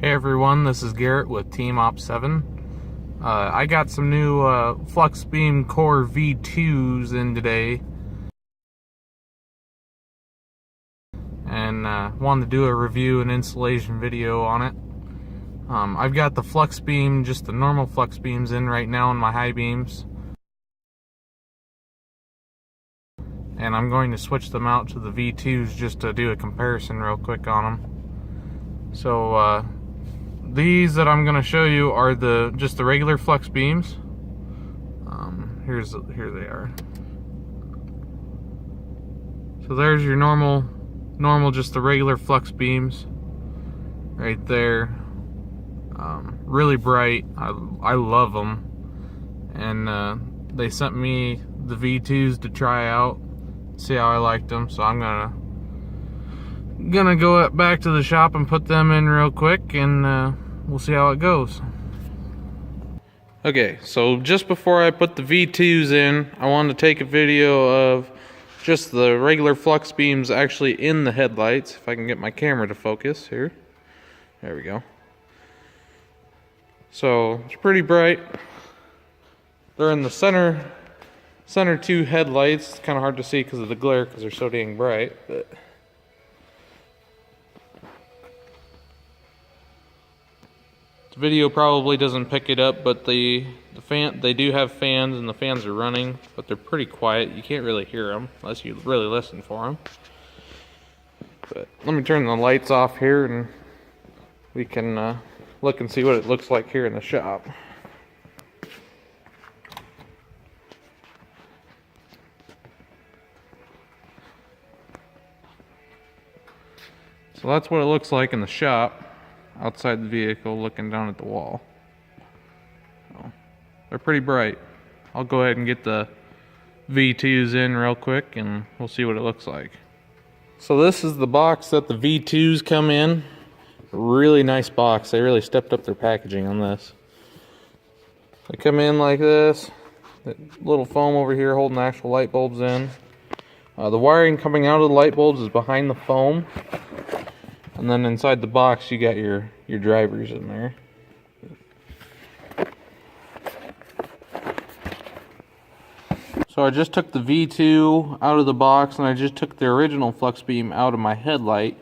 Hey everyone, this is Garrett with Team Opt7. I got some new Fluxbeam Core V2s in today, and wanted to do a review and installation video on it. I've got the Fluxbeam, just the normal Fluxbeams in right now in my high beams, and I'm going to switch them out to the V2s just to do a comparison real quick on them. So these that I'm going to show you are just the regular Fluxbeams. Here they are. So there's your normal just the regular Fluxbeams right there. Really bright. I love them, and they sent me the V2s to try out, see how I liked them. So I'm gonna go back to the shop and put them in real quick, and we'll see how it goes. Okay, so just before I put the V2s in, I wanted to take a video of just the regular Fluxbeams actually in the headlights. If I can get my camera to focus here. There we go. So it's pretty bright. They're in the center two headlights. It's kind of hard to see because of the glare because they're so dang bright, but the video probably doesn't pick it up, but they do have fans, and the fans are running, but they're pretty quiet. You can't really hear them unless you really listen for them. But let me turn the lights off here, and we can look and see what it looks like here in the shop. So that's what it looks like in the shop, outside the vehicle, looking down at the wall. So, they're pretty bright. I'll go ahead and get the V2s in real quick, and we'll see what it looks like. So this is the box that the V2s come in. Really nice box. They really stepped up their packaging on this. They come in like this. That little foam over here holding the actual light bulbs in. The wiring coming out of the light bulbs is behind the foam. And then inside the box you got your drivers in there. So I just took the V2 out of the box, and I just took the original Fluxbeam out of my headlight.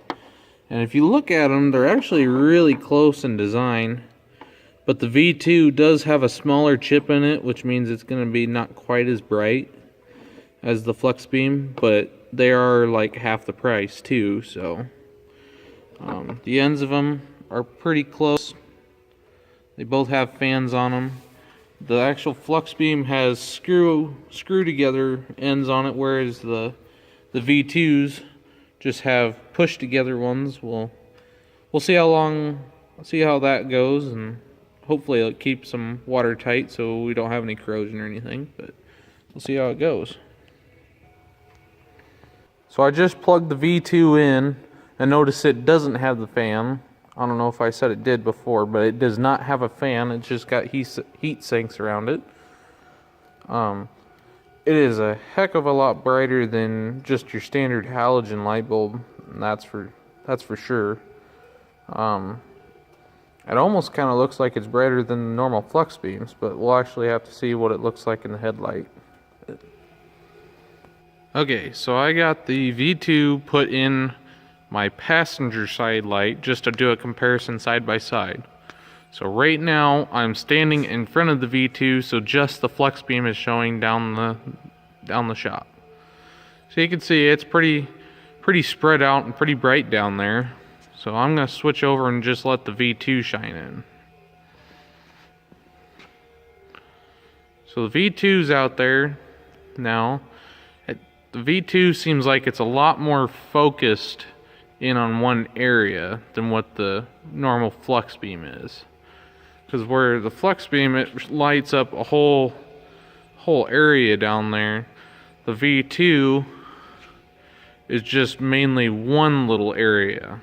And if you look at them, they're actually really close in design. But the V2 does have a smaller chip in it, which means it's going to be not quite as bright as the Fluxbeam, but they are like half the price too, so the ends of them are pretty close. They both have fans on them. The actual Fluxbeam has screw together ends on it, whereas the V2s just have push together ones. We'll see how that goes, and hopefully it'll keep them watertight so we don't have any corrosion or anything, but we'll see how it goes. So I just plugged the V2 in, and notice it doesn't have the fan. I don't know if I said it did before, but it does not have a fan. It's just got heat sinks around it. It is a heck of a lot brighter than just your standard halogen light bulb, and that's for sure. It almost kind of looks like it's brighter than the normal Fluxbeams, but we'll actually have to see what it looks like in the headlight. Okay, so I got the V2 put in my passenger side light just to do a comparison side by side. So right now I'm standing in front of the V2, so just the Fluxbeam is showing down the shop. So you can see it's pretty spread out and pretty bright down there. So I'm going to switch over and just let the V2 shine in. So the V2's out there now. The V2 seems like it's a lot more focused in on one area than what the normal Fluxbeam is. Because where the Fluxbeam, it lights up a whole area down there, the V2 is just mainly one little area.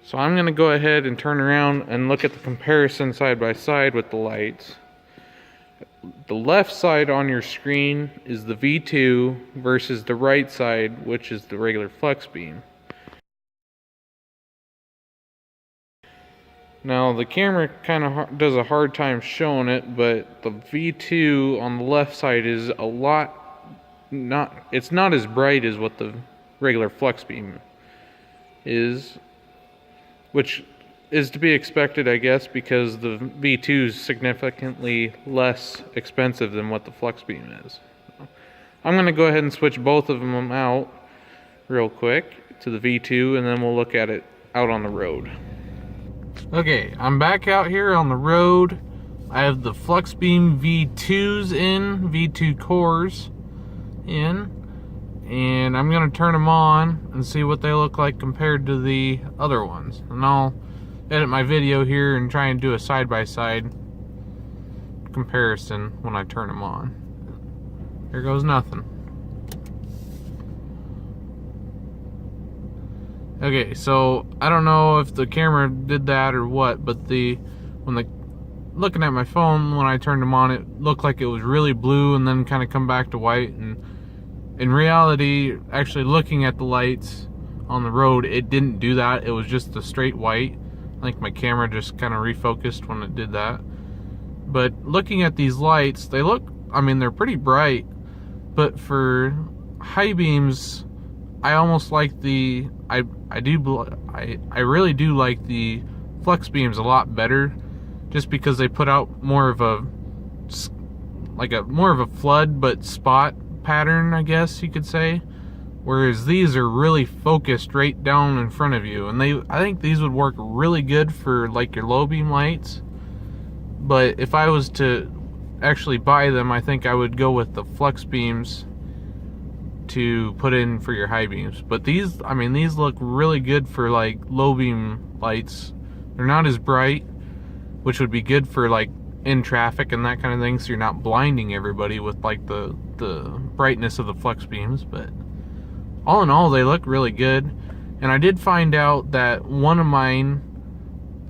So I'm going to go ahead and turn around and look at the comparison side by side with the lights. The left side on your screen is the V2 versus the right side, which is the regular Fluxbeam. Now the camera kind of does a hard time showing it, but the V2 on the left side is a lot it's not as bright as what the regular Fluxbeam is, which is to be expected, I guess, because the V2 is significantly less expensive than what the Fluxbeam is. I'm going to go ahead and switch both of them out real quick to the V2, and then we'll look at it out on the road. Okay, I'm back out here on the road. I have the Fluxbeam V2s in, V2 cores in, and I'm going to turn them on and see what they look like compared to the other ones. And I'll edit my video here and try and do a side-by-side comparison when I turn them on. Here goes nothing. Okay, so I don't know if the camera did that or what, but looking at my phone when I turned them on, it looked like it was really blue and then kind of come back to white. And in reality, actually looking at the lights on the road, it didn't do that. It was just a straight white. I think my camera just kind of refocused when it did that. But looking at these lights, they look, I mean, they're pretty bright, but for high beams, I almost like the, I really do like the Fluxbeams a lot better, just because they put out more of a, more of a flood but spot pattern, I guess you could say. Whereas these are really focused right down in front of you, and I think these would work really good for like your low beam lights. But if I was to actually buy them, I think I would go with the Fluxbeams to put in for your high beams. But these, I mean, these look really good for like low beam lights. They're not as bright, which would be good for like in traffic and that kind of thing, so you're not blinding everybody with like the brightness of the Fluxbeams. But all in all, they look really good. And I did find out that one of mine,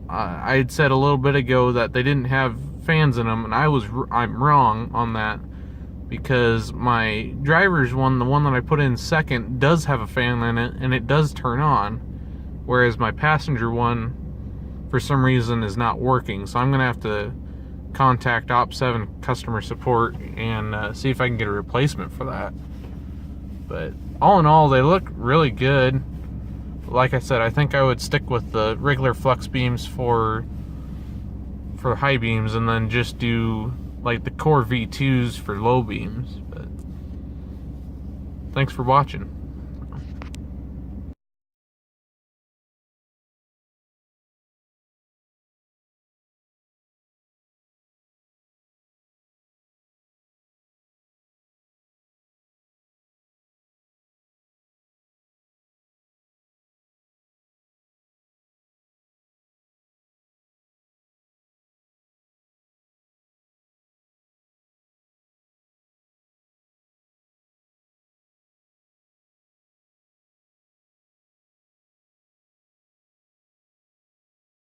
I had said a little bit ago that they didn't have fans in them, and I'm wrong on that, because my driver's one, the one that I put in second, does have a fan in it, and it does turn on, whereas my passenger one, for some reason, is not working. So I'm gonna have to contact Opt7 customer support and see if I can get a replacement for that. But all in all, they look really good. Like I said, I think I would stick with the regular Fluxbeams for high beams, and then just do like the core V2s for low beams. But thanks for watching.